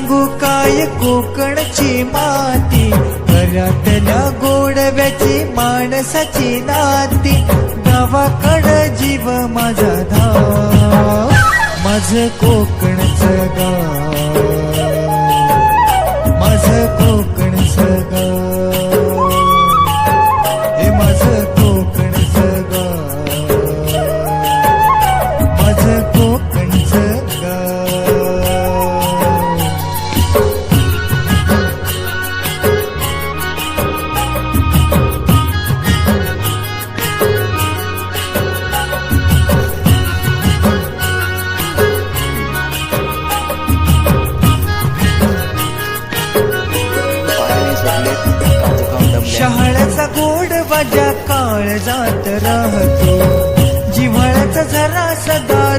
सांगू काय कोकणची माती, घरातल्या गोडव्याची माणसाची नाती, गावाकडं जीव माझा धाव, माझं कोकणचं गाव, माझं कोकणचं गाव, हे माझं कोकणचं गाव, माझं कोकणचं गाव. शहाळ्याचा गोड वाजा काळजात राहतो,